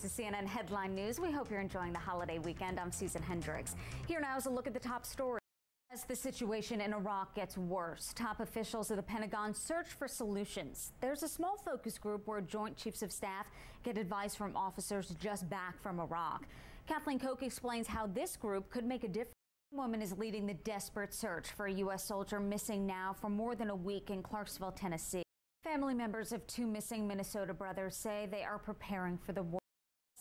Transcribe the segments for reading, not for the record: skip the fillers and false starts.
This is CNN Headline News. We hope you're enjoying the holiday weekend. I'm Susan Hendricks. Here now is a look at the top story. As the situation in Iraq gets worse, top officials of the Pentagon search for solutions. There's a small focus group where Joint Chiefs of Staff get advice from officers just back from Iraq. Kathleen Koch explains how this group could make a difference. A woman is leading the desperate search for a U.S. soldier missing now for more than a week in Clarksville, Tennessee. Family members of two missing Minnesota brothers say they are preparing for the war.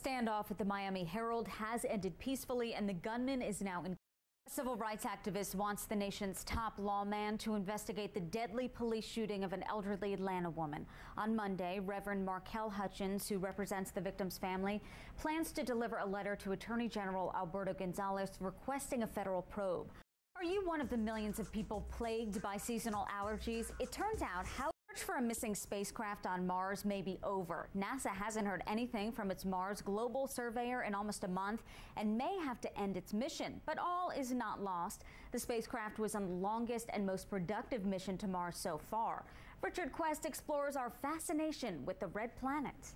Standoff at the Miami Herald has ended peacefully, and the gunman is now in. A civil rights activist wants the nation's top lawman to investigate the deadly police shooting of an elderly Atlanta woman. On Monday, Reverend Markel Hutchins, who represents the victim's family, plans to deliver a letter to Attorney General Alberto Gonzales requesting a federal probe. Are you one of the millions of people plagued by seasonal allergies? It turns out how search for a missing spacecraft on Mars may be over. NASA hasn't heard anything from its Mars Global Surveyor in almost a month and may have to end its mission. But all is not lost. The spacecraft was on the longest and most productive mission to Mars so far. Richard Quest explores our fascination with the red planet.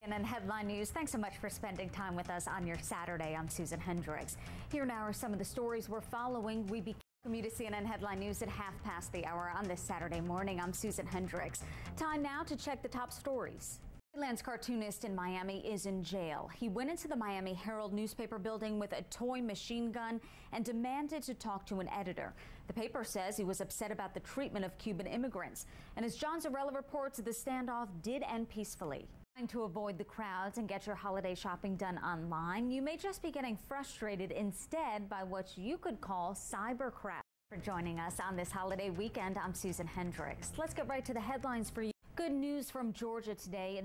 And then Headline News, thanks so much for spending time with us on your Saturday. I'm Susan Hendricks. Here now are some of the stories we're following. We welcome you to CNN Headline News at 5:30 on this Saturday morning. I'm Susan Hendricks. Time now to check the top stories. A freelance cartoonist in Miami is in jail. He went into the Miami Herald newspaper building with a toy machine gun and demanded to talk to an editor. The paper says he was upset about the treatment of Cuban immigrants. And as John Zarella reports, the standoff did end peacefully. Trying to avoid the crowds and get your holiday shopping done online, you may just be getting frustrated instead by what you could call cybercrime. For joining us on this holiday weekend, I'm Susan Hendricks. Let's get right to the headlines for you. Good news from Georgia today.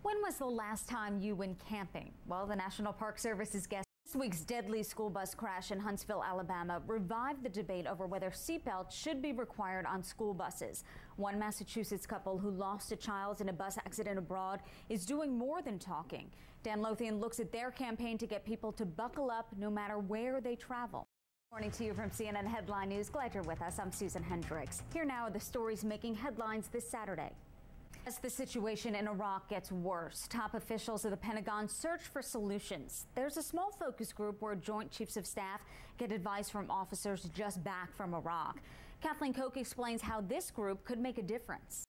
When was the last time you went camping? Well, the National Park Service is guessing. This week's deadly school bus crash in Huntsville, Alabama, revived the debate over whether seatbelts should be required on school buses. One Massachusetts couple who lost a child in a bus accident abroad is doing more than talking. Dan Lothian looks at their campaign to get people to buckle up no matter where they travel. Morning to you from CNN Headline News. Glad you're with us. I'm Susan Hendricks. Here now are the stories making headlines this Saturday. As the situation in Iraq gets worse, top officials of the Pentagon search for solutions. There's a small focus group where Joint Chiefs of Staff get advice from officers just back from Iraq. Kathleen Koch explains how this group could make a difference.